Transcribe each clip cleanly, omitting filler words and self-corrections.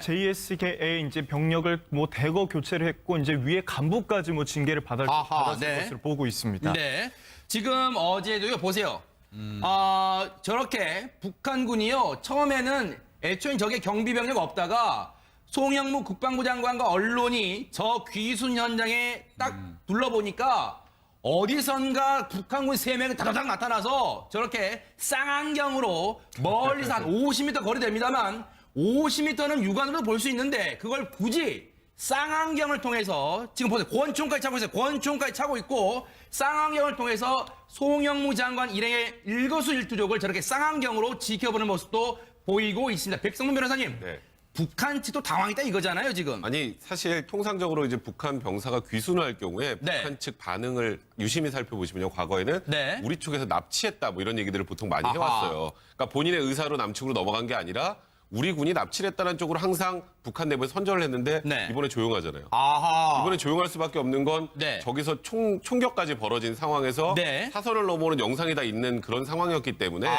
JSK의 이제 병력을 뭐 대거 교체를 했고 이제 위에 간부까지 뭐 징계를 받았을 것으로 보고 있습니다. 네. 지금 어제도요 보세요. 저렇게 북한군이요 처음에는 애초에 저게 경비병력 없다가 송영무 국방부 장관과 언론이 저 귀순 현장에 딱 둘러보니까 어디선가 북한군 3명이 다다닥 나타나서 저렇게 쌍안경으로 멀리서 한 50m 거리 됩니다만 50m는 육안으로 볼 수 있는데 그걸 굳이 쌍안경을 통해서 지금 보세요. 권총까지 차고 있어요. 권총까지 차고 있고 쌍안경을 통해서 송영무 장관 일행의 일거수일투족을 저렇게 쌍안경으로 지켜보는 모습도 보이고 있습니다. 백성문 변호사님. 네. 북한 측도 당황했다 이거잖아요, 지금. 아니 사실 통상적으로 이제 북한 병사가 귀순을 할 경우에 네. 북한 측 반응을 유심히 살펴보시면요, 과거에는 네. 우리 쪽에서 납치했다 뭐 이런 얘기들을 보통 많이 아하. 해왔어요. 그러니까 본인의 의사로 남측으로 넘어간 게 아니라 우리 군이 납치를 했다는 쪽으로 항상 북한 내부에서 선전을 했는데 네. 이번에 조용하잖아요. 아하. 이번에 조용할 수밖에 없는 건 네. 저기서 총격까지 벌어진 상황에서 네. 사선을 넘어오는 영상이 다 있는 그런 상황이었기 때문에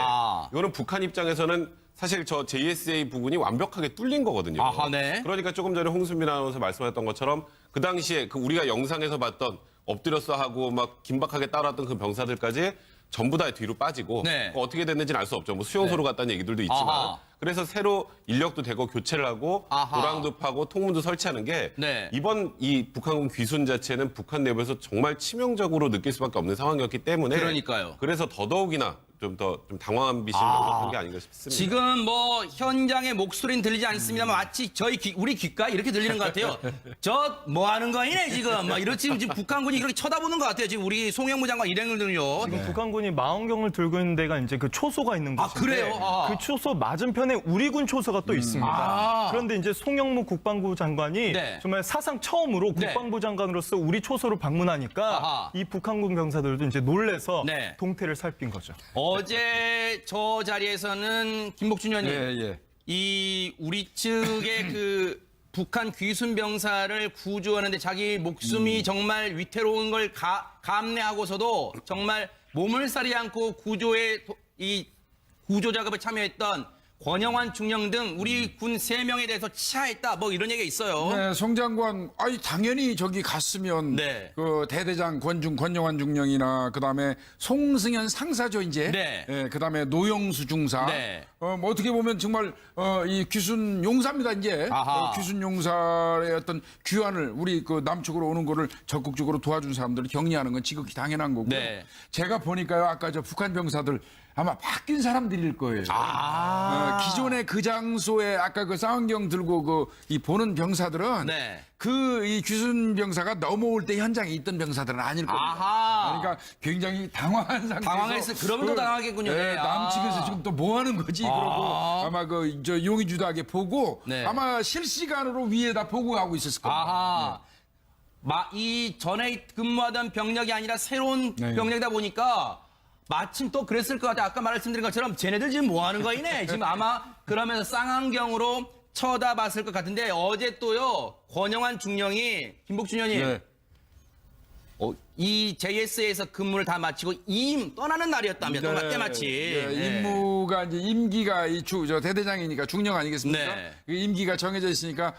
이거는 북한 입장에서는 사실 저 JSA 부분이 완벽하게 뚫린 거거든요. 아하, 네. 그러니까 조금 전에 홍순민 아나운서 말씀하셨던 것처럼 그 당시에 그 우리가 영상에서 봤던 엎드렸어 하고 막 긴박하게 따라왔던 그 병사들까지 전부 다 뒤로 빠지고 네. 어떻게 됐는지는 알 수 없죠. 뭐 수용소로 갔다는 얘기들도 있지만 아하. 그래서 새로 인력도 대거 교체를 하고 아하. 도랑도 파고 통문도 설치하는 게 네. 이번 이 북한군 귀순 자체는 북한 내부에서 정말 치명적으로 느낄 수밖에 없는 상황이었기 때문에 그러니까요. 그래서 더더욱이나 좀 당황한 비심을 한 게 아닌가 싶습니다. 지금 뭐 현장의 목소리는 들리지 않습니다만 마치 우리 귓가 이렇게 들리는 것 같아요. 저 뭐 하는 거이네 지금 막 이렇지 지금 북한군이 이렇게 쳐다보는 것 같아요. 지금 우리 송영무 장관 일행들은요. 지금 북한군이 망원경을 들고 있는 데가 이제 그 초소가 있는 곳인데 그래요? 그 초소 맞은편에 우리 군 초소가 또 있습니다. 그런데 이제 송영무 국방부 장관이 네. 정말 사상 처음으로 네. 국방부 장관으로서 우리 초소를 방문하니까 아하. 이 북한군 병사들도 이제 놀래서 네. 동태를 살핀 거죠. 어제 저 자리에서는 김복준 의원님, 이 우리 측의 그 북한 귀순 병사를 구조하는데 자기 목숨이 정말 위태로운 걸 감내하고서도 정말 몸을 사리 않고 이 구조 작업에 참여했던 권영환 중령 등 우리 군 3명에 대해서 치하했다 뭐 이런 얘기가 있어요. 네, 송 장관, 당연히 저기 갔으면 네. 그 대대장 권영환 중령이나 그다음에 송승현 상사죠 이제. 네. 그다음에 노영수 중사. 네. 뭐 어떻게 보면 정말 이 귀순 용사입니다 이제. 귀순 용사의 어떤 귀환을 우리 그 남측으로 오는 거를 적극적으로 도와준 사람들을 격려하는 건 지극히 당연한 거고요. 네. 제가 보니까요 아까 저 북한 병사들 아마 바뀐 사람들일 거예요. 기존의 그 장소에 아까 그 쌍안경 들고 이 보는 병사들은 네. 이 귀순 병사가 넘어올 때 현장에 있던 병사들은 아닐 겁니다. 그러니까 굉장히 당황한 상태에서 당황했을 그러면 더 당황하겠군요. 네. 남측에서 지금 또 뭐 하는 거지 그러고 아마 저 용의주도하게 보고 네. 아마 실시간으로 위에다 보고하고 있었을 겁니다. 이 전에 근무하던 병력이 아니라 새로운 네. 병력이다 보니까 마침 또 그랬을 것 같아. 아까 말씀드린 것처럼 쟤네들 지금 뭐 하는 거이네. 지금 아마 그러면서 쌍안경으로 쳐다봤을 것 같은데 어제 또요 권영환 중령이 김복준 의원님 네. 이 JS에서 근무를 다 마치고 떠나는 날이었다며 또 때마침 임무가 이제 임기가 저 대대장이니까 중령 아니겠습니까? 네. 그 임기가 정해져 있으니까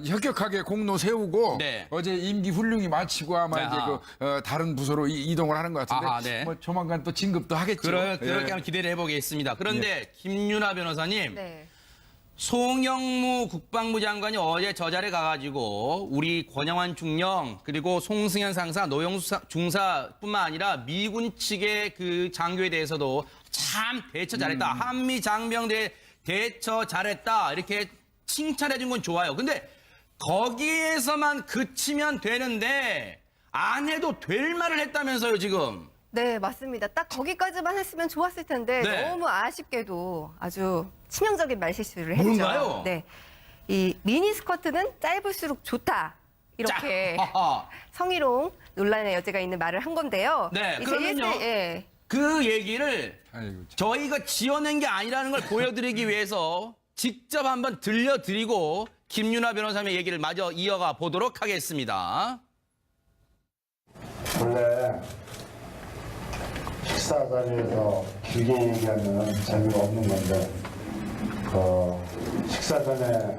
혁혁하게 공로 세우고 네. 어제 임기 훌륭히 마치고 아마 네. 이제 다른 부서로 이동을 하는 것 같은데 네. 뭐 조만간 또 진급도 하겠죠. 그렇게 한번 기대를 해보겠습니다. 그런데 김윤아 변호사님. 네. 송영무 국방부 장관이 어제 저 자리에 가가지고 우리 권영환 중령 그리고 송승현 상사 노영수 중사뿐만 아니라 미군 측의 그 장교에 대해서도 참 대처 잘했다. 한미 장병대 대처 잘했다. 이렇게 칭찬해 준 건 좋아요. 근데 거기에서만 그치면 되는데 안 해도 될 말을 했다면서요 지금. 네, 맞습니다. 딱 거기까지만 했으면 좋았을 텐데 네. 너무 아쉽게도 아주 치명적인 말실수를 했죠. 뭔가요? 네, 이 미니스커트는 짧을수록 좋다. 이렇게 성희롱 논란의 여지가 있는 말을 한 건데요. 네, 이 그러면요. JS, 그 얘기를 아이고, 저희가 지어낸 게 아니라는 걸 보여드리기 위해서 직접 한번 들려드리고 김윤아 변호사님의 얘기를 마저 이어가 보도록 하겠습니다. 원래 식사 자리에서 길게 얘기하면 재미가 없는 건데 식사 전에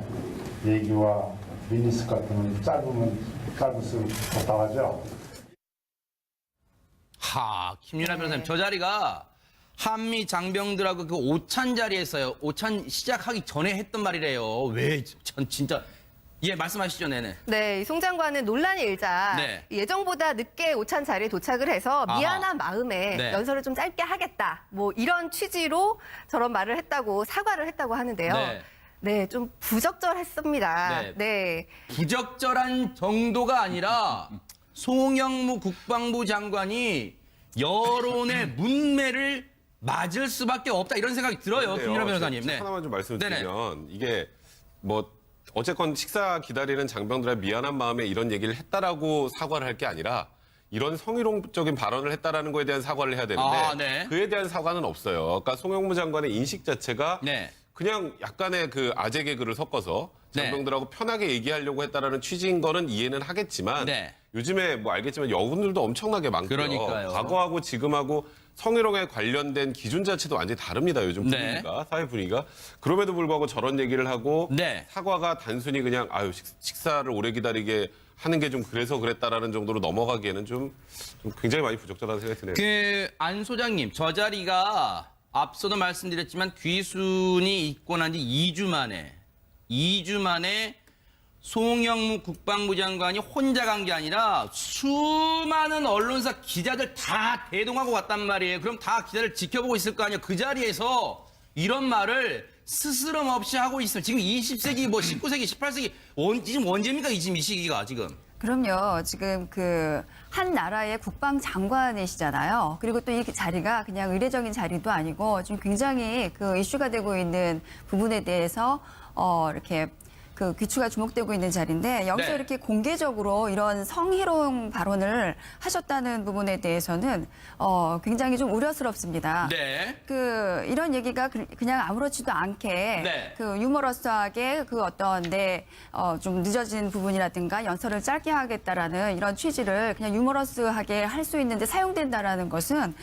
얘기와 미니스커트는 짧을수록 좋다고 하죠. 김윤아 변호사님, 저 자리가 한미 장병들하고 그 오찬 자리에서요. 오찬 시작하기 전에 했던 말이래요. 왜? 전 진짜. 예, 말씀하시죠, 네네. 네, 송 장관은 논란이 일자 네. 예정보다 늦게 오찬 자리에 도착을 해서 미안한 마음에 네. 연설을 좀 짧게 하겠다. 뭐 이런 취지로 저런 말을 했다고 사과를 했다고 하는데요. 네. 네, 좀 부적절했습니다. 네. 네. 부적절한 정도가 아니라 송영무 국방부 장관이 여론의 문매를 맞을 수밖에 없다 이런 생각이 들어요. 김윤아 변호사님. 제가 하나만 좀 말씀드리면 네네. 이게 뭐 어쨌건 식사 기다리는 장병들의 미안한 마음에 이런 얘기를 했다라고 사과를 할 게 아니라 이런 성희롱적인 발언을 했다라는 거에 대한 사과를 해야 되는데 네. 그에 대한 사과는 없어요. 그러니까 송영무 장관의 인식 자체가 네. 그냥 약간의 그 아재 개그를 섞어서 장병들하고 편하게 얘기하려고 했다라는 취지인 거는 이해는 하겠지만 네. 요즘에 뭐 알겠지만 여군들도 엄청나게 많고요. 그러니까요. 과거하고 지금하고 성희롱에 관련된 기준 자체도 완전히 다릅니다. 요즘 네. 분위기가 사회 분위기가. 그럼에도 불구하고 저런 얘기를 하고 네. 사과가 단순히 그냥 아유 식사를 오래 기다리게 하는 게 좀 그래서 그랬다라는 정도로 넘어가기에는 좀 굉장히 많이 부적절하다는 생각이 드네요. 안 소장님, 저 자리가 앞서도 말씀드렸지만 귀순이 있고 난 지 2주 만에 송영무 국방부 장관이 혼자 간 게 아니라 수많은 언론사 기자들 다 대동하고 왔단 말이에요. 그럼 다 기자를 지켜보고 있을 거 아니에요. 그 자리에서 이런 말을 스스럼 없이 하고 있으면 지금 20세기, 뭐 19세기, 18세기 지금 언제입니까? 지금 이 시기가 지금. 그럼요. 지금 그 한 나라의 국방장관이시잖아요. 그리고 또 이 자리가 그냥 의례적인 자리도 아니고 지금 굉장히 그 이슈가 되고 있는 부분에 대해서 이렇게 그 귀추가 주목되고 있는 자리인데 여기서 네. 이렇게 공개적으로 이런 성희롱 발언을 하셨다는 부분에 대해서는 굉장히 좀 우려스럽습니다. 네. 그 이런 얘기가 그냥 아무렇지도 않게 네. 그 유머러스하게 그 어떤 좀 늦어진 부분이라든가 연설을 짧게 하겠다라는 이런 취지를 그냥 유머러스하게 할 수 있는데 사용된다라는 것은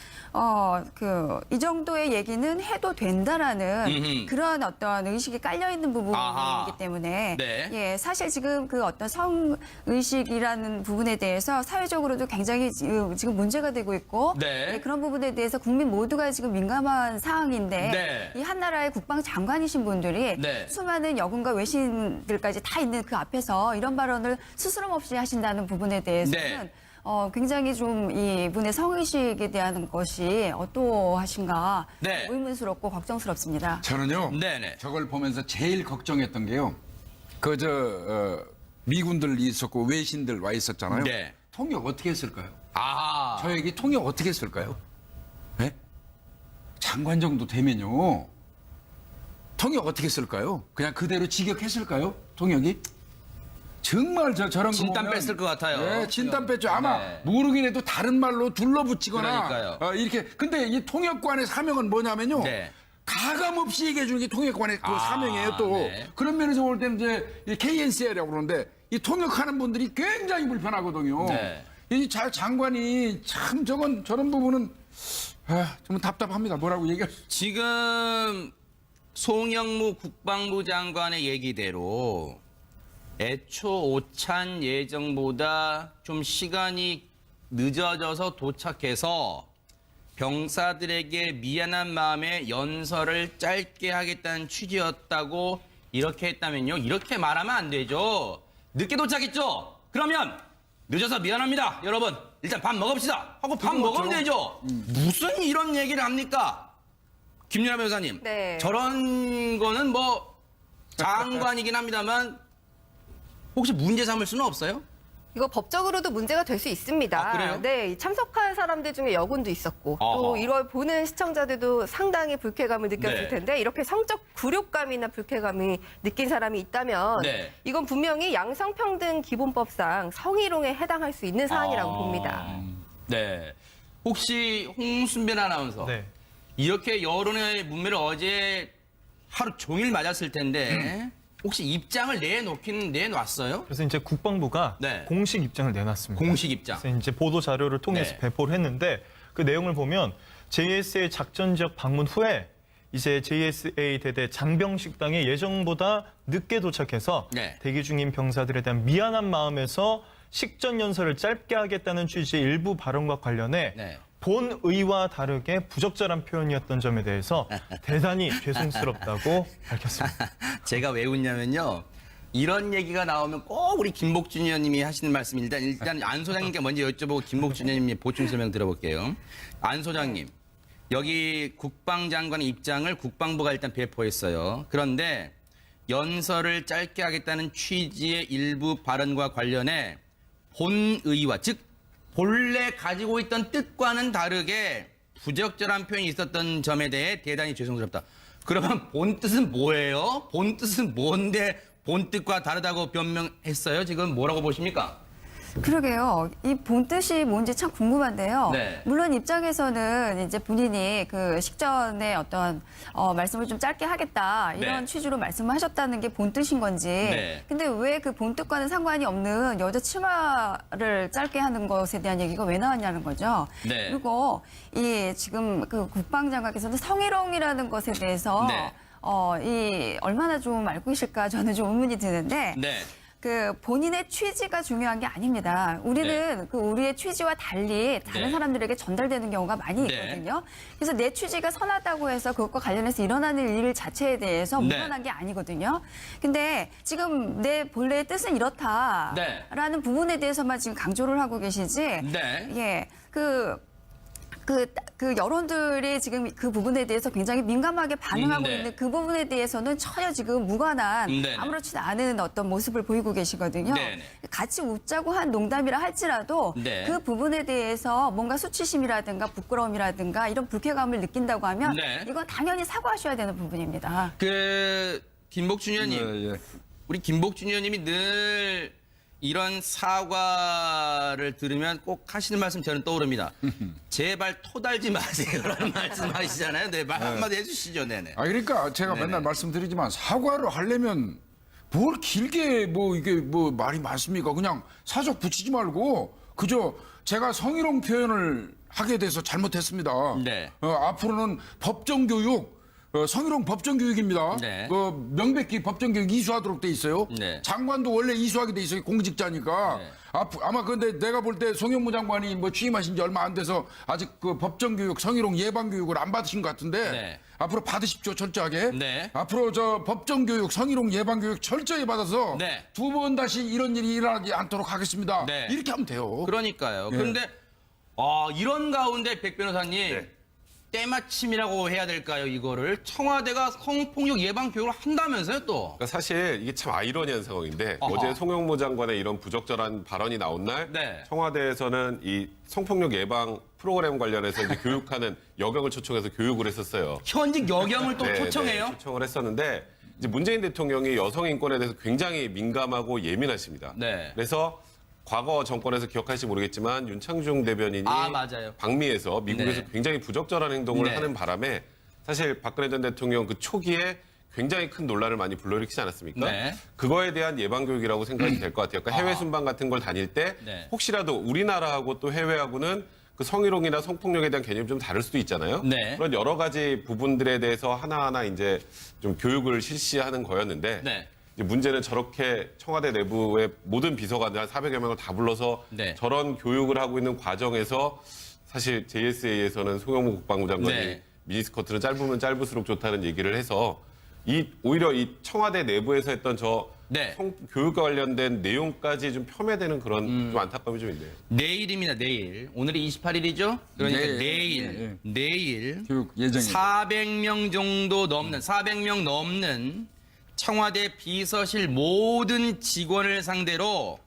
이 정도의 얘기는 해도 된다라는 그런 어떤 의식이 깔려 있는 부분이기 때문에 네. 예, 사실 지금 그 어떤 성의식이라는 부분에 대해서 사회적으로도 굉장히 지금 문제가 되고 있고 네. 예, 그런 부분에 대해서 국민 모두가 지금 민감한 사항인데 네. 이 한 나라의 국방장관이신 분들이 네. 수많은 여군과 외신들까지 다 있는 그 앞에서 이런 발언을 스스럼 없이 하신다는 부분에 대해서는 네. 굉장히 좀 이분의 성의식에 대한 것이 어떠하신가 네. 의문스럽고 걱정스럽습니다. 저는요. 네네. 저걸 보면서 제일 걱정했던 게요. 미군들 있었고 외신들 와 있었잖아요. 네. 통역 어떻게 했을까요? 아. 저 얘기 통역 어떻게 했을까요? 네? 장관 정도 되면요. 통역 어떻게 했을까요? 그냥 그대로 직역했을까요? 통역이? 정말 저런 거 진땀 보면 뺐을 것 같아요. 네, 진땀 뺐죠. 아마 네. 모르긴 해도 다른 말로 둘러붙이거나 그러니까요. 이렇게. 근데 이 통역관의 사명은 뭐냐면요. 네. 가감 없이 얘기해 주는 게 통역관의 그 사명이에요. 또 네. 그런 면에서 볼 때는 이제 이 KNCA라고 그러는데 이 통역하는 분들이 굉장히 불편하거든요. 네. 이 장관이 참 저런 부분은 좀 답답합니다. 뭐라고 얘기할 수. 지금 송영무 국방부 장관의 얘기대로 애초 오찬 예정보다 좀 시간이 늦어져서 도착해서 병사들에게 미안한 마음에 연설을 짧게 하겠다는 취지였다고 이렇게 했다면요. 이렇게 말하면 안 되죠. 늦게 도착했죠. 그러면 늦어서 미안합니다. 여러분 일단 밥 먹읍시다 하고 밥 먹으면 되죠. 무슨 이런 얘기를 합니까? 김윤아 변호사님. 네. 저런 거는 뭐 장관이긴 합니다만 혹시 문제 삼을 수는 없어요? 이거 법적으로도 문제가 될 수 있습니다. 아, 그래요? 네, 참석한 사람들 중에 여군도 있었고 또 어허. 이걸 보는 시청자들도 상당히 불쾌감을 느꼈을 네. 텐데 이렇게 성적 굴욕감이나 불쾌감이 느낀 사람이 있다면 네. 이건 분명히 양성평등 기본법상 성희롱에 해당할 수 있는 사안이라고 봅니다. 네. 혹시 홍순변 아나운서 네. 이렇게 여론의 문매를 어제 하루 종일 맞았을 텐데 혹시 입장을 내놨어요? 그래서 이제 국방부가 네. 공식 입장을 내놨습니다. 공식 입장. 그래서 이제 보도 자료를 통해서 네. 배포를 했는데 그 내용을 보면 JSA 작전 지역 방문 후에 이제 JSA 대대 장병식당에 예정보다 늦게 도착해서 네. 대기 중인 병사들에 대한 미안한 마음에서 식전 연설을 짧게 하겠다는 취지의 일부 발언과 관련해 네. 본의와 다르게 부적절한 표현이었던 점에 대해서 대단히 죄송스럽다고 밝혔습니다. 제가 왜 웃냐면요. 이런 얘기가 나오면 꼭 우리 김복준 의원님이 하시는 말씀이 일단 안 소장님께 먼저 여쭤보고 김복준 의원님 보충 설명 들어볼게요. 안 소장님, 여기 국방장관의 입장을 국방부가 일단 배포했어요. 그런데 연설을 짧게 하겠다는 취지의 일부 발언과 관련해 본의와, 즉 본래 가지고 있던 뜻과는 다르게 부적절한 표현이 있었던 점에 대해 대단히 죄송스럽다. 그러면 본 뜻은 뭐예요? 본 뜻은 뭔데 본 뜻과 다르다고 변명했어요? 지금 뭐라고 보십니까? 그러게요. 이 본 뜻이 뭔지 참 궁금한데요. 네. 물론 입장에서는 이제 본인이 그 식전에 어떤 말씀을 좀 짧게 하겠다 이런 네. 취지로 말씀을 하셨다는 게 본 뜻인 건지. 네. 근데 왜 그 본 뜻과는 상관이 없는 여자 치마를 짧게 하는 것에 대한 얘기가 왜 나왔냐는 거죠. 네. 그리고 이 지금 그 국방장관께서는 성희롱이라는 것에 대해서 네. 이 얼마나 좀 알고 계실까 저는 좀 의문이 드는데. 네. 그 본인의 취지가 중요한 게 아닙니다. 우리는 그 우리의 취지와 달리 다른 네. 사람들에게 전달되는 경우가 많이 네. 있거든요. 그래서 내 취지가 선하다고 해서 그것과 관련해서 일어나는 일 자체에 대해서 네. 무관한 게 아니거든요. 근데 지금 내 본래의 뜻은 이렇다라는 네. 부분에 대해서만 지금 강조를 하고 계시지. 네. 예. 그 여론들이 지금 그 부분에 대해서 굉장히 민감하게 반응하고 네. 있는 그 부분에 대해서는 전혀 지금 무관한 네. 아무렇지도 않은 어떤 모습을 보이고 계시거든요. 네. 같이 웃자고 한 농담이라 할지라도 네. 그 부분에 대해서 뭔가 수치심이라든가 부끄러움이라든가 이런 불쾌감을 느낀다고 하면 네. 이건 당연히 사과하셔야 되는 부분입니다. 김복준 의원님, 우리 김복준 의원님이 늘 이런 사과를 들으면 꼭 하시는 말씀 저는 떠오릅니다. 제발 토달지 마세요라는 말씀하시잖아요. 네, 말 한마디 해주시죠, 네네. 그러니까 제가 네네. 맨날 말씀드리지만 사과를 하려면 뭘 길게 뭐 이게 뭐 말이 많습니까? 그냥 사적 붙이지 말고 그저 제가 성희롱 표현을 하게 돼서 잘못했습니다. 네. 앞으로는 법정 교육 성희롱 법정 교육입니다. 네. 명백히 법정 교육 이수하도록 돼 있어요. 네. 장관도 원래 이수하게 돼 있어요. 공직자니까. 네. 아마 근데 내가 볼 때 송영무 장관이 뭐 취임하신 지 얼마 안 돼서 아직 그 법정 교육, 성희롱 예방 교육을 안 받으신 것 같은데 네. 앞으로 받으십시오, 철저하게. 네. 앞으로 저 법정 교육, 성희롱 예방 교육 철저히 받아서 네. 두 번 다시 이런 일이 일어나지 않도록 하겠습니다. 네. 이렇게 하면 돼요. 그러니까요. 예. 그런데 이런 가운데 백 변호사님 때마침이라고 해야 될까요? 이거를 청와대가 성폭력 예방 교육을 한다면서요, 또? 그러니까 사실 이게 참 아이러니한 상황인데 아하. 어제 송영무 장관의 이런 부적절한 발언이 나온 날 네. 청와대에서는 이 성폭력 예방 프로그램 관련해서 이제 교육하는 여경을 초청해서 교육을 했었어요. 현직 여경을 또 네, 초청해요? 네, 초청을 했었는데 이제 문재인 대통령이 여성 인권에 대해서 굉장히 민감하고 예민하십니다. 네. 그래서 과거 정권에서 기억할지 모르겠지만 윤창중 대변인이 맞아요. 방미에서 미국에서 네. 굉장히 부적절한 행동을 네. 하는 바람에 사실 박근혜 전 대통령 그 초기에 굉장히 큰 논란을 많이 불러일으키지 않았습니까? 네. 그거에 대한 예방 교육이라고 생각이 될 것 같아요. 그러니까 해외 순방 같은 걸 다닐 때 네. 혹시라도 우리나라하고 또 해외하고는 그 성희롱이나 성폭력에 대한 개념이 좀 다를 수도 있잖아요. 네. 그런 여러 가지 부분들에 대해서 하나하나 이제 좀 교육을 실시하는 거였는데 네. 이제 문제는 저렇게 청와대 내부의 모든 비서관들 한 400여 명을 다 불러서 네. 저런 교육을 하고 있는 과정에서 사실 JSA에서는 송영무 국방부 장관이 네. 미니스커트는 짧으면 짧을수록 좋다는 얘기를 해서 오히려 이 청와대 내부에서 했던 저 네. 교육과 관련된 내용까지 좀 폄훼되는 그런 좀 안타까움이 좀 있네요. 내일입니다, 내일. 오늘이 28일이죠? 그러니까 네. 내일 교육 예정이 400명 정도 넘는, 400명 넘는 청와대 비서실 모든 직원을 상대로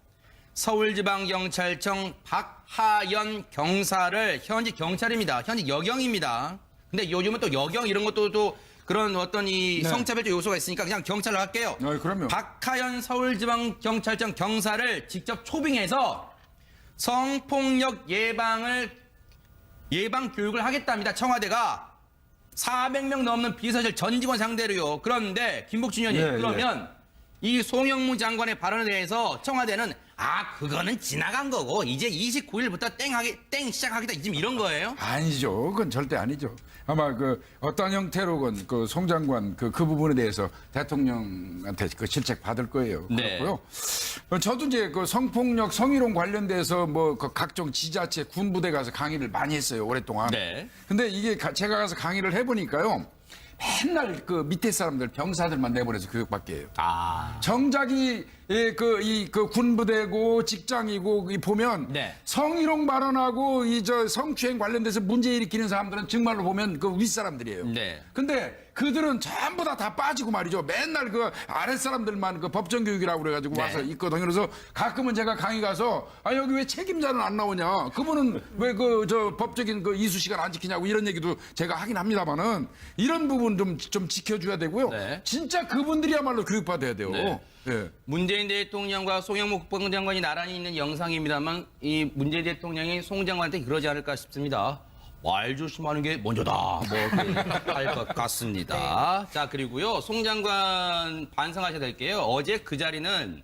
서울지방경찰청 박하연 경사를 현직 경찰입니다. 현직 여경입니다. 근데 요즘은 또 여경 이런 것도 또 그런 어떤 이 네. 성차별적 요소가 있으니까 그냥 경찰로 할게요. 그럼요. 박하연 서울지방경찰청 경사를 직접 초빙해서 성폭력 예방 교육을 하겠답니다. 청와대가 400명 넘는 비서실 전 직원 상대로요. 그런데 김복준 의원님 네, 그러면 이 송영무 장관의 발언에 대해서 청와대는 그거는 지나간 거고 이제 29일부터 땡 시작하겠다 지금 이런 거예요? 아니죠. 그건 절대 아니죠. 아마 그 어떤 형태로건 그 송 장관 그 부분에 대해서 대통령한테 그 질책 받을 거예요. 네. 그렇고요. 저도 이제 그 성폭력, 성희롱 관련돼서 뭐 그 각종 지자체, 군부대 가서 강의를 많이 했어요. 오랫동안. 네. 근데 이게 제가 가서 강의를 해보니까요. 맨날 그 밑에 사람들, 병사들만 내보내서 교육받게 해요. 정작이 그 군부대고 직장이고 보면 네. 성희롱 발언하고 성추행 관련돼서 문제 일으키는 사람들은 정말로 보면 그 윗사람들이에요. 네. 근데 그들은 전부 다 빠지고 말이죠. 맨날 그 아랫사람들만 그 법정교육이라고 그래가지고 네. 와서 있거든요. 그래서 가끔은 제가 강의 가서 여기 왜 책임자는 안 나오냐. 그분은 왜 법적인 그 이수 시간 안 지키냐고 이런 얘기도 제가 하긴 합니다만은 이런 부분 좀 지켜줘야 되고요. 네. 진짜 그분들이야말로 교육받아야 돼요. 네. 예. 문재인 대통령과 송영무 국방부 장관이 나란히 있는 영상입니다만 이 문재인 대통령이 송 장관한테 그러지 않을까 싶습니다. 말 조심하는 게 먼저다. 뭐 할 것 같습니다. 자, 그리고요. 송 장관 반성하셔야 될게요. 어제 그 자리는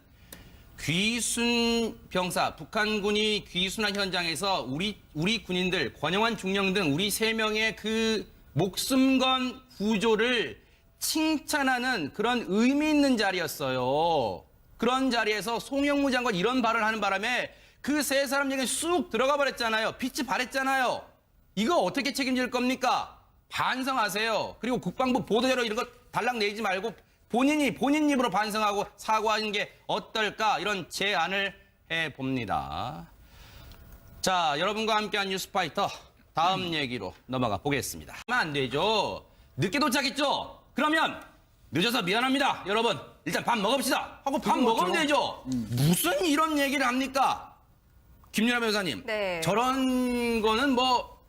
귀순 병사, 북한군이 귀순한 현장에서 우리 군인들, 권영환 중령 등 우리 3명의 그 목숨 건 구조를 칭찬하는 그런 의미 있는 자리였어요. 그런 자리에서 송영무 장관 이런 발언을 하는 바람에 그 3사람 얘기는 쑥 들어가 버렸잖아요. 빛이 발했잖아요. 이거 어떻게 책임질 겁니까? 반성하세요. 그리고 국방부 보도자료 이런 거 달랑 내지 말고 본인 입으로 반성하고 사과하는 게 어떨까 이런 제안을 해봅니다. 자, 여러분과 함께한 뉴스파이터 다음 얘기로 넘어가 보겠습니다. 하면 안 되죠. 늦게 도착했죠? 그러면 늦어서 미안합니다. 여러분 일단 밥 먹읍시다 하고 밥 먹으면 되죠. 무슨 이런 얘기를 합니까? 김윤아 변호사님. 네. 저런 거는 뭐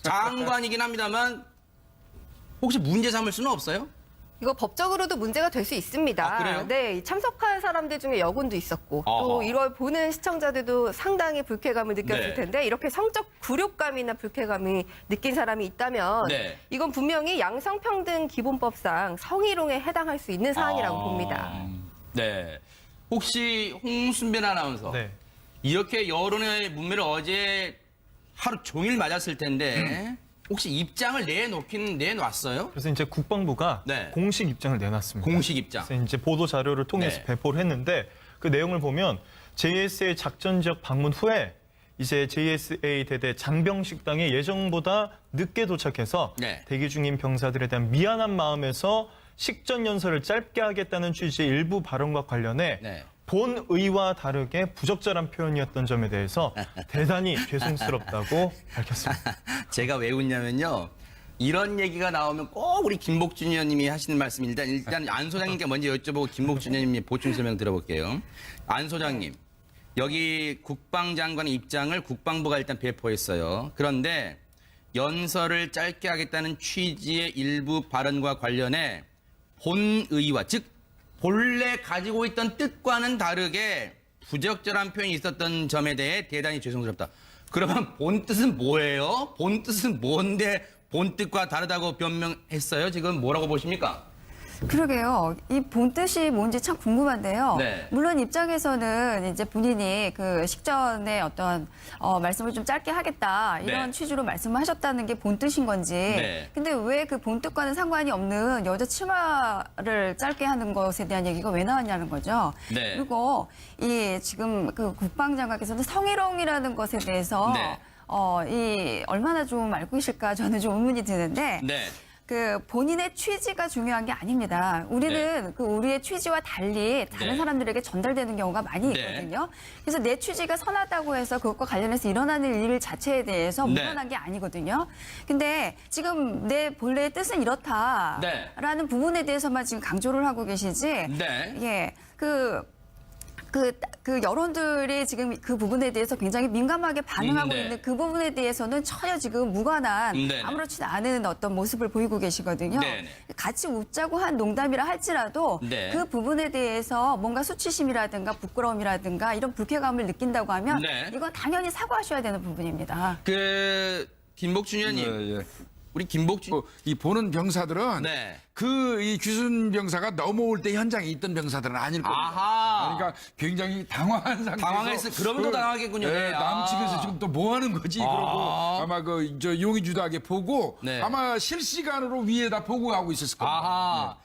장관이긴 합니다만 혹시 문제 삼을 수는 없어요? 이거 법적으로도 문제가 될 수 있습니다. 그래요? 네, 참석한 사람들 중에 여군도 있었고 또 아하. 이걸 보는 시청자들도 상당히 불쾌감을 느꼈을 네. 텐데 이렇게 성적 굴욕감이나 불쾌감이 느낀 사람이 있다면 네. 이건 분명히 양성평등 기본법상 성희롱에 해당할 수 있는 사안이라고 봅니다. 네. 혹시 홍순변 아나운서 네. 이렇게 여론의 문매를 어제 하루 종일 맞았을 텐데 혹시 입장을 내놨어요? 그래서 이제 국방부가 네. 공식 입장을 내놨습니다. 공식 입장. 그래서 이제 보도 자료를 통해서 네. 배포를 했는데 그 내용을 보면 JSA 작전 지역 방문 후에 이제 JSA 대대 장병식당에 예정보다 늦게 도착해서 네. 대기 중인 병사들에 대한 미안한 마음에서 식전 연설을 짧게 하겠다는 취지의 일부 발언과 관련해 네. 본의와 다르게 부적절한 표현이었던 점에 대해서 대단히 죄송스럽다고 밝혔습니다. 제가 왜 웃냐면요. 이런 얘기가 나오면 꼭 우리 김복준 의원님이 하시는 말씀이 일단 안 소장님께 먼저 여쭤보고 김복준 의원님이 보충 설명 들어볼게요. 안 소장님, 여기 국방장관의 입장을 국방부가 일단 배포했어요. 그런데 연설을 짧게 하겠다는 취지의 일부 발언과 관련해 본의와 즉 본래 가지고 있던 뜻과는 다르게 부적절한 표현이 있었던 점에 대해 대단히 죄송스럽다. 그러면 본 뜻은 뭐예요? 본 뜻은 뭔데 본 뜻과 다르다고 변명했어요? 지금 뭐라고 보십니까? 그러게요. 이 본 뜻이 뭔지 참 궁금한데요. 네. 물론 입장에서는 이제 본인이 그 식전에 어떤 말씀을 좀 짧게 하겠다 이런 네. 취지로 말씀을 하셨다는 게 본 뜻인 건지. 네. 근데 왜 그 본 뜻과는 상관이 없는 여자 치마를 짧게 하는 것에 대한 얘기가 왜 나왔냐는 거죠. 네. 그리고 이 지금 그 국방장관께서는 성희롱이라는 것에 대해서 네. 이 얼마나 좀 알고 계실까 저는 좀 의문이 드는데. 네. 그 본인의 취지가 중요한 게 아닙니다. 우리는 그 우리의 취지와 달리 다른 네. 사람들에게 전달되는 경우가 많이 네. 있거든요. 그래서 내 취지가 선하다고 해서 그것과 관련해서 일어나는 일 자체에 대해서 네. 무관한 게 아니거든요. 근데 지금 내 본래의 뜻은 이렇다라는 부분에 대해서만 지금 강조를 하고 계시지. 네. 예. 그 여론들이 지금 그 부분에 대해서 굉장히 민감하게 반응하고 네. 있는 그 부분에 대해서는 전혀 지금 무관한 네. 아무렇지도 않은 어떤 모습을 보이고 계시거든요. 네. 같이 웃자고 한 농담이라 할지라도 네. 그 부분에 대해서 뭔가 수치심이라든가 부끄러움이라든가 이런 불쾌감을 느낀다고 하면 네. 이건 당연히 사과하셔야 되는 부분입니다. 그 김복준 의원님. 예. 우리 김복준 이 보는 병사들은 네. 이 귀순 병사가 넘어올 때 현장에 있던 병사들은 아닐 겁니다. 아하. 그러니까 굉장히 당황한 상태에서 당황했어요. 그러면 또 당황하겠군요. 네. 남측에서 아. 지금 또 뭐 하는 거지? 그러고 아마 저 용의주도하게 보고 네. 아마 실시간으로 위에다 보고하고 있었을 겁니다. 아하.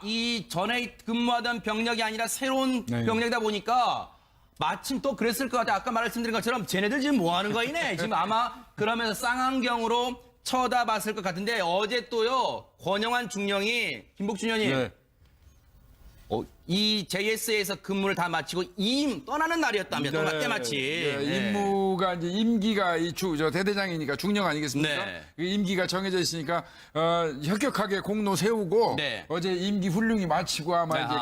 이 전에 근무하던 병력이 아니라 새로운 네. 병력이다 보니까 마침 또 그랬을 것 같아. 아까 말씀드린 것처럼 쟤네들 지금 뭐 하는 거이네. 지금 아마 그러면서 쌍안경으로 쳐다봤을 것 같은데 어제 또요 권영환 중령이 김복준 의원님 네. 이 JS에서 근무를 다 마치고 떠나는 날이었다며 네, 때마침 네, 네. 임무가 이제 임기가 저 대대장이니까 중령 아니겠습니까? 네. 그 임기가 정해져 있으니까 혁혁하게 공로 세우고 네. 어제 임기 훌륭히 마치고 아마 이제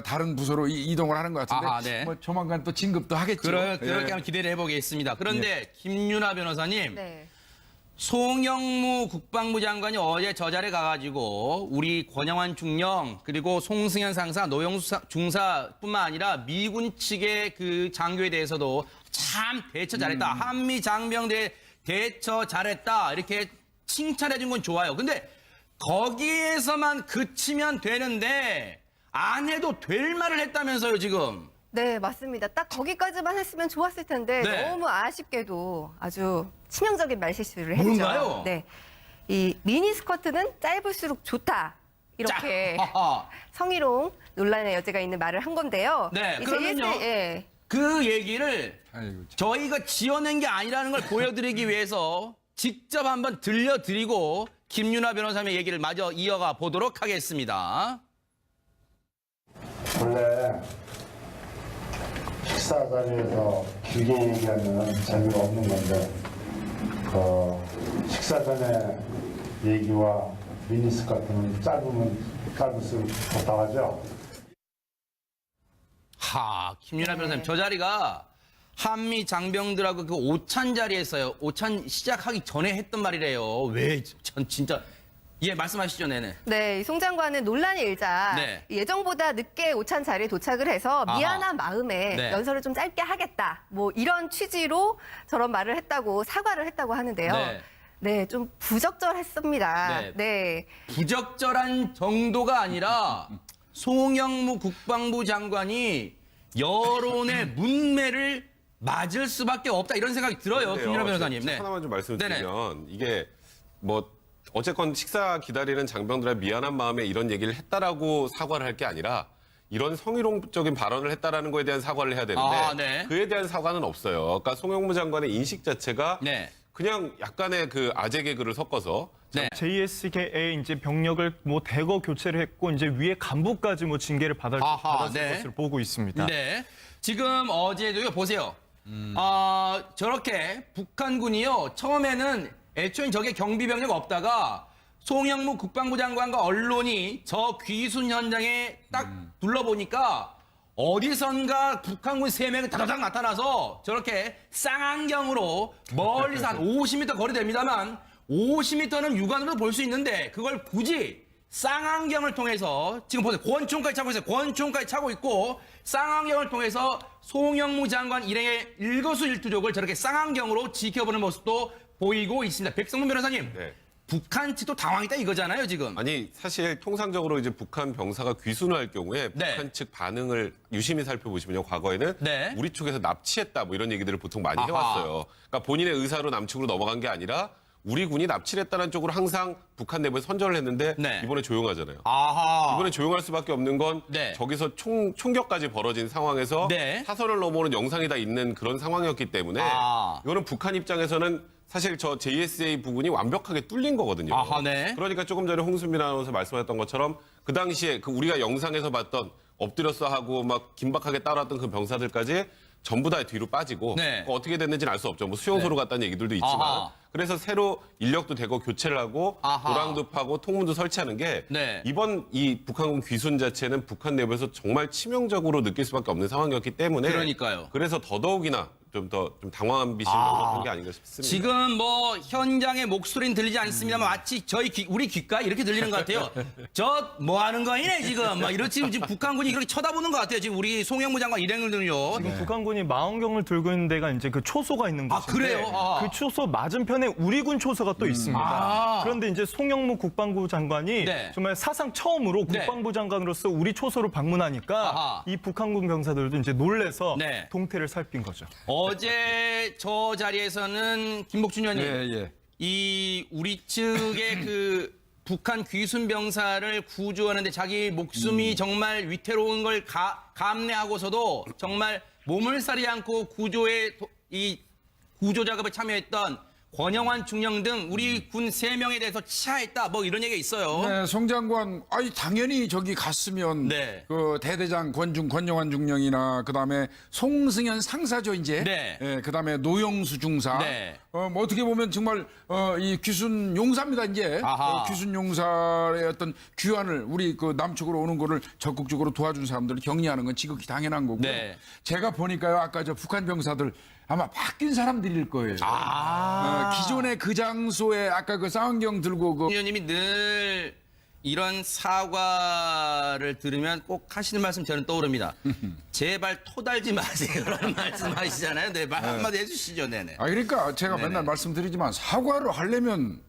다른 부서로 이동을 하는 것 같은데 아하, 네. 뭐 조만간 또 진급도 하겠죠. 그렇게 예. 한번 기대를 해보겠습니다. 그런데 김윤아 변호사님 네. 송영무 국방부 장관이 어제 저 자리에 가가지고 우리 권영환 중령 그리고 송승현 상사 노영수 중사뿐만 아니라 미군 측의 그 장교에 대해서도 참 대처 잘했다. 한미 장병대 대처 잘했다. 이렇게 칭찬해 준 건 좋아요. 근데 거기에서만 그치면 되는데 안 해도 될 말을 했다면서요 지금. 네, 맞습니다. 딱 거기까지만 했으면 좋았을 텐데 네. 너무 아쉽게도 아주 치명적인 말실수를 했죠. 뭔가요? 네, 이 미니스커트는 짧을수록 좋다. 이렇게 하하. 성희롱 논란의 여지가 있는 말을 한 건데요. 네, 이 그러면요. 예. 그 얘기를 아이고, 참. 저희가 지어낸 게 아니라는 걸 보여드리기 위해서 직접 한번 들려드리고 김윤아 변호사님의 얘기를 마저 이어가 보도록 하겠습니다. 원래 식사 자리에서 길게 얘기하면 재미가 없는 건데 식사 전에 얘기와 미니스커트는 짧을수록 좋다하죠. 김윤아 네. 변호사님, 저 자리가 한미 장병들하고 그 오찬 자리에서요. 오찬 시작하기 전에 했던 말이래요. 왜? 전 진짜. 예, 말씀하시죠, 네네. 네, 이 송 장관은 논란이 일자 네. 예정보다 늦게 오찬 자리에 도착을 해서 아하. 미안한 마음에 네. 연설을 좀 짧게 하겠다. 뭐 이런 취지로 저런 말을 했다고 사과를 했다고 하는데요. 네. 네, 좀 부적절했습니다. 네. 네. 부적절한 정도가 아니라 송영무 국방부 장관이 여론의 문매를 맞을 수밖에 없다 이런 생각이 들어요, 근데요, 김윤아 변호사님. 제가 하나만 좀 말씀을 네네. 드리면 이게 뭐 어쨌건 식사 기다리는 장병들의 미안한 마음에 이런 얘기를 했다라고 사과를 할 게 아니라 이런 성희롱적인 발언을 했다라는 거에 대한 사과를 해야 되는데 아, 네. 그에 대한 사과는 없어요. 그러니까 송영무 장관의 인식 자체가 네. 그냥 약간의 그 아재 개그를 섞어서 네. JSK에 이제 병력을 뭐 대거 교체를 했고 이제 위에 간부까지 뭐 징계를 받았을 네. 것으로 보고 있습니다. 네. 지금 어제도요, 보세요. 저렇게 북한군이요, 처음에는 애초에 저게 경비병력 없다가 송영무 국방부 장관과 언론이 저 귀순 현장에 딱 둘러보니까 어디선가 북한군 3명이 다다닥 나타나서 저렇게 쌍안경으로 멀리서 한 50m 거리 됩니다만 50m는 육안으로 볼 수 있는데 그걸 굳이 쌍안경을 통해서 지금 보세요. 권총까지 차고 있어요. 권총까지 차고 있고 쌍안경을 통해서 송영무 장관 일행의 일거수일투족을 저렇게 쌍안경으로 지켜보는 모습도 보이고 있습니다. 백성문 변호사님, 네. 북한 측도 당황했다 이거잖아요, 지금. 아니 사실 통상적으로 이제 북한 병사가 귀순을 할 경우에 네. 북한 측 반응을 유심히 살펴보시면요 과거에는 네. 우리 쪽에서 납치했다 뭐 이런 얘기들을 보통 많이 아하. 해왔어요. 그러니까 본인의 의사로 남측으로 넘어간 게 아니라 우리 군이 납치를 했다는 쪽으로 항상 북한 내부에 선전을 했는데 네. 이번에 조용하잖아요. 아하. 이번에 조용할 수밖에 없는 건 네. 저기서 총격까지 벌어진 상황에서 네. 사선을 넘어오는 영상이 다 있는 그런 상황이었기 때문에 아. 이거는 북한 입장에서는 사실 저 JSA 부분이 완벽하게 뚫린 거거든요. 아하, 네. 그러니까 조금 전에 홍순민 아나운서 말씀하셨던 것처럼 그 당시에 그 우리가 영상에서 봤던 엎드렸어 하고 막 긴박하게 따라왔던 그 병사들까지 전부 다 뒤로 빠지고 네. 어떻게 됐는지는 알 수 없죠. 뭐 수용소로 갔다는 얘기들도 있지만 아하. 그래서 새로 인력도 대거 교체를 하고 아하. 도랑도 파고 통문도 설치하는 게 네. 이번 이 북한군 귀순 자체는 북한 내부에서 정말 치명적으로 느낄 수밖에 없는 상황이었기 때문에 그러니까요. 그래서 더더욱이나 좀 더 좀 당황한 빛이 넘어간 게 아닌가 싶습니다. 지금 뭐 현장의 목소리는 들리지 않습니다만 마치 우리 귓가에 이렇게 들리는 것 같아요. 저 뭐 하는 거이네 지금 막 이런 지금 북한군이 그렇게 쳐다보는 것 같아요. 지금 우리 송영무 장관 일행들은요. 지금 북한군이 망원경을 들고 있는 데가 이제 그 초소가 있는 곳인데 그래요? 아. 그 초소 맞은편에 우리군 초소가 또 있습니다. 그런데 이제 송영무 국방부 장관이 네. 정말 사상 처음으로 네. 국방부 장관으로서 우리 초소를 방문하니까 아하. 이 북한군 병사들도 이제 놀래서 네. 동태를 살핀 거죠. 어제 저 자리에서는 김복준 의원님 예. 이 우리 측의 그 북한 귀순 병사를 구조하는데 자기 목숨이 정말 위태로운 걸 감내하고서도 정말 몸을 사리 않고 이 구조 작업에 참여했던 권영환 중령 등 우리 군 3명에 대해서 치하했다 뭐 이런 얘기가 있어요. 네, 송 장관, 당연히 저기 갔으면 네. 그 대대장 권영환 중령이나 그다음에 송승현 상사죠 이제. 네. 예, 그다음에 노영수 중사. 네. 뭐 어떻게 보면 정말 이 귀순 용사입니다 이제. 아하. 귀순 용사의 어떤 귀환을 우리 그 남측으로 오는 거를 적극적으로 도와준 사람들을 격려하는 건 지극히 당연한 거고요. 네. 제가 보니까요 아까 저 북한 병사들 아마 바뀐 사람들일 거예요. 기존의 그 장소에 아까 그 쌍안경 들고 그 의원님이 늘 이런 사과를 들으면 꼭 하시는 말씀 저는 떠오릅니다. 제발 토달지 마세요라는 말씀하시잖아요. 네, 말 한마디 해주시죠, 네네. 그러니까 제가 맨날 말씀드리지만 사과를 하려면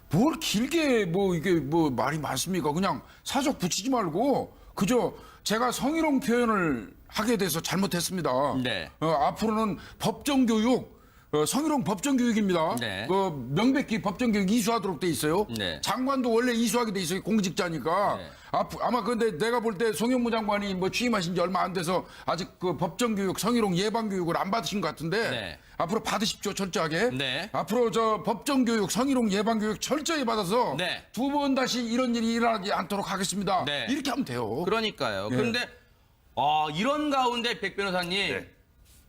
뭘 길게 뭐 이게 뭐 말이 많습니까? 그냥 사적 붙이지 말고 그저 제가 성희롱 표현을 하게 돼서 잘못했습니다. 네. 앞으로는 법정 교육, 성희롱 법정 교육입니다. 네. 명백히 법정 교육 이수하도록 돼 있어요. 네. 장관도 원래 이수하게 돼 있어요. 공직자니까. 네. 아마 근데 내가 볼 때 송영무 장관이 뭐 취임하신 지 얼마 안 돼서 아직 그 법정 교육, 성희롱 예방 교육을 안 받으신 것 같은데 네. 앞으로 받으십시오 철저하게. 네. 앞으로 저 법정 교육, 성희롱 예방 교육 철저히 받아서 네. 2번 다시 이런 일이 일어나지 않도록 하겠습니다. 네. 이렇게 하면 돼요. 그러니까요. 예. 그런데 이런 가운데 백 변호사님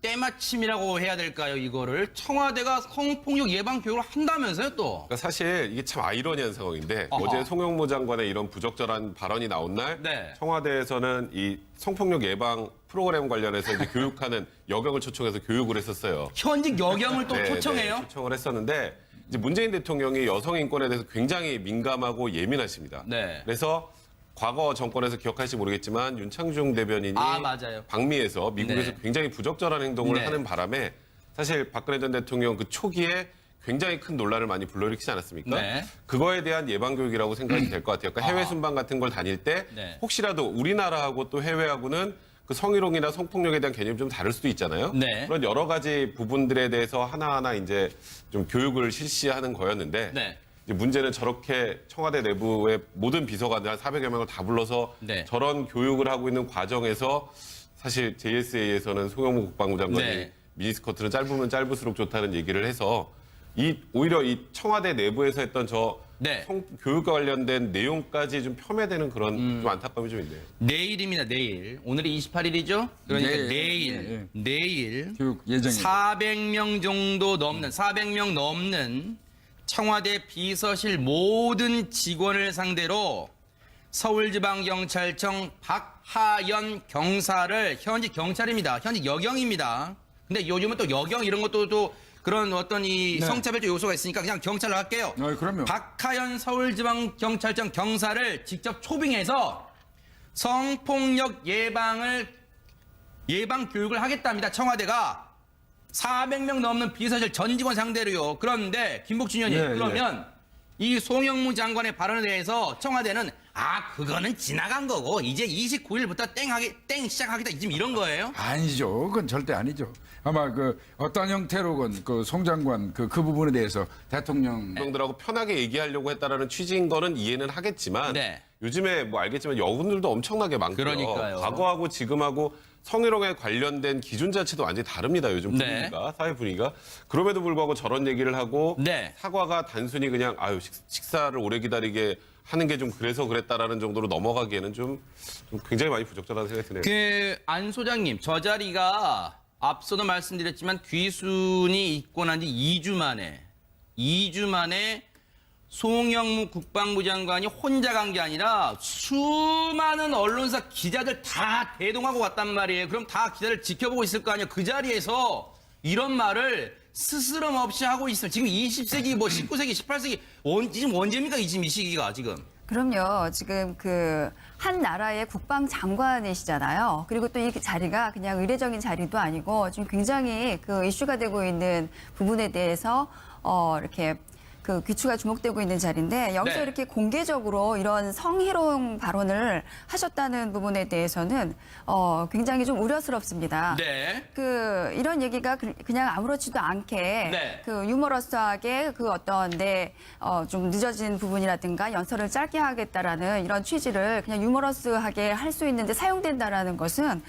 때마침이라고 해야 될까요? 이거를 청와대가 성폭력 예방 교육을 한다면서요 또? 그러니까 사실 이게 참 아이러니한 상황인데 어허. 어제 송영무 장관의 이런 부적절한 발언이 나온 날 네. 청와대에서는 이 성폭력 예방 프로그램 관련해서 이제 교육하는 여경을 초청해서 교육을 했었어요. 현직 여경을 또 네, 초청해요? 네, 초청을 했었는데 이제 문재인 대통령이 여성 인권에 대해서 굉장히 민감하고 예민하십니다. 네. 그래서 과거 정권에서 기억하실지 모르겠지만 윤창중 대변인이 맞아요. 방미에서 미국에서 네. 굉장히 부적절한 행동을 네. 하는 바람에 사실 박근혜 전 대통령 그 초기에 굉장히 큰 논란을 많이 불러일으키지 않았습니까? 네. 그거에 대한 예방 교육이라고 생각이 될 것 같아요. 그러니까 해외 순방 같은 걸 다닐 때 네. 혹시라도 우리나라하고 또 해외하고는 그 성희롱이나 성폭력에 대한 개념이 좀 다를 수도 있잖아요. 네. 그런 여러 가지 부분들에 대해서 하나하나 이제 좀 교육을 실시하는 거였는데 네. 이제 문제는 저렇게 청와대 내부의 모든 비서관들 한 400여 명을 다 불러서 네. 저런 교육을 하고 있는 과정에서 사실 JSA에서는 송영무 국방부 장관이 네. 미니스커트는 짧으면 짧을수록 좋다는 얘기를 해서 오히려 이 청와대 내부에서 했던 저 네. 교육과 관련된 내용까지 좀 폄훼되는 그런 좀 안타까움이 좀 있네요. 내일입니다, 내일. 오늘이 28일이죠? 그러니까 내일. 내일 교육 예정이 400명 정도 넘는, 400명 넘는 청와대 비서실 모든 직원을 상대로 서울지방경찰청 박하연 경사를 현직 경찰입니다. 현직 여경입니다. 근데 요즘은 또 여경 이런 것도 또 그런 어떤 이 네. 성차별적 요소가 있으니까 그냥 경찰로 할게요. 그럼요. 박하연 서울지방경찰청 경사를 직접 초빙해서 성폭력 예방 교육을 하겠답니다. 청와대가 400명 넘는 비서실 전 직원 상대로요. 그런데 김복준 의원님 예, 그러면 이 송영무 장관의 발언에 대해서 청와대는 그거는 지나간 거고 이제 29일부터 땡 시작하겠다 지금 이런 거예요? 아니죠. 그건 절대 아니죠. 아마 그 어떤 형태로건 그 송 장관 그 부분에 대해서 대통령 대통령들하고 편하게 얘기하려고 했다라는 취지인 거는 이해는 하겠지만 네. 요즘에 뭐 알겠지만 여군들도 엄청나게 많고요. 그러니까요. 과거하고 지금하고 성희롱에 관련된 기준 자체도 완전히 다릅니다. 요즘 네. 분위기가 사회 분위기가. 그럼에도 불구하고 저런 얘기를 하고 네. 사과가 단순히 그냥 식사를 오래 기다리게 하는 게 좀 그래서 그랬다라는 정도로 넘어가기에는 좀 굉장히 많이 부적절하다는 생각이 드네요. 안 소장님 저 자리가 앞서도 말씀드렸지만 귀순이 있고 난 지 2주 만에 송영무 국방부 장관이 혼자 간 게 아니라 수많은 언론사 기자들 다 대동하고 왔단 말이에요. 그럼 다 기자를 지켜보고 있을 거 아니에요. 그 자리에서 이런 말을 스스럼 없이 하고 있어요. 지금 20세기, 뭐 19세기, 18세기, 지금 언제입니까? 지금 이 시기가 지금. 그럼요. 지금 그 한 나라의 국방장관이시잖아요. 그리고 또 이 자리가 그냥 의례적인 자리도 아니고 지금 굉장히 그 이슈가 되고 있는 부분에 대해서 이렇게 그 귀추가 주목되고 있는 자리인데 여기서 네. 이렇게 공개적으로 이런 성희롱 발언을 하셨다는 부분에 대해서는 굉장히 좀 우려스럽습니다. 네. 그 이런 얘기가 그냥 아무렇지도 않게 네. 그 유머러스하게 그 어떤 좀 늦어진 부분이라든가 연설을 짧게 하겠다라는 이런 취지를 그냥 유머러스하게 할 수 있는데 사용된다라는 것은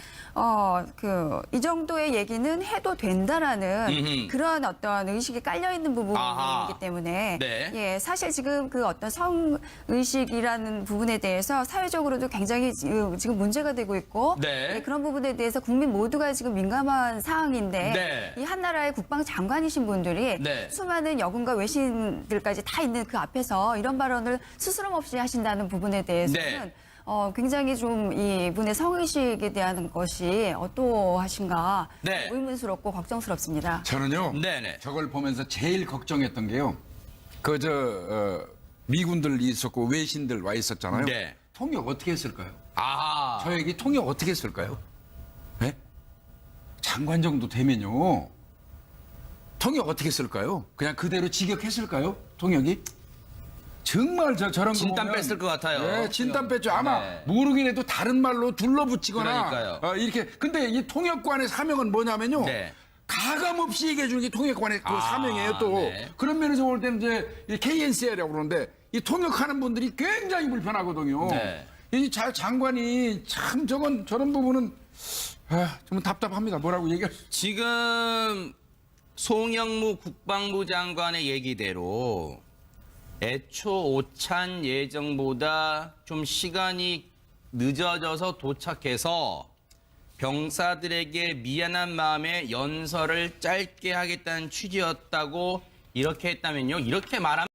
이 정도의 얘기는 해도 된다라는 그런 어떤 의식이 깔려 있는 부분이기 아하. 때문에 네. 예, 사실 지금 그 어떤 성의식이라는 부분에 대해서 사회적으로도 굉장히 지금 문제가 되고 있고 네. 예, 그런 부분에 대해서 국민 모두가 지금 민감한 사항인데 네. 이 한 나라의 국방장관이신 분들이 네. 수많은 여군과 외신들까지 다 있는 그 앞에서 이런 발언을 스스럼 없이 하신다는 부분에 대해서는 네. 굉장히 좀 이분의 성의식에 대한 것이 어떠하신가 네. 의문스럽고 걱정스럽습니다. 저는요. 네네. 저걸 보면서 제일 걱정했던 게요. 미군들 있었고 외신들 와 있었잖아요. 네. 통역 어떻게 했을까요? 아. 저 얘기 통역 어떻게 했을까요? 네? 장관 정도 되면요. 통역 어떻게 했을까요? 그냥 그대로 직역했을까요? 통역이? 정말 저런 거 진땀 보면 뺐을 것 같아요. 네, 진땀 뺐죠. 아마 네. 모르긴 해도 다른 말로 둘러붙이거나 그러니까요. 이렇게. 근데 이 통역관의 사명은 뭐냐면요. 네. 가감 없이 얘기해 주는 게 통역관의 그 사명이에요. 또 네. 그런 면에서 볼 때는 이제 이 KNCA라고 그러는데 이 통역하는 분들이 굉장히 불편하거든요. 네. 이 장관이 참 저런 부분은 좀 답답합니다. 뭐라고 얘기할 수. 지금 송영무 국방부 장관의 얘기대로 애초 오찬 예정보다 좀 시간이 늦어져서 도착해서 병사들에게 미안한 마음에 연설을 짧게 하겠다는 취지였다고 이렇게 했다면요. 이렇게 말하면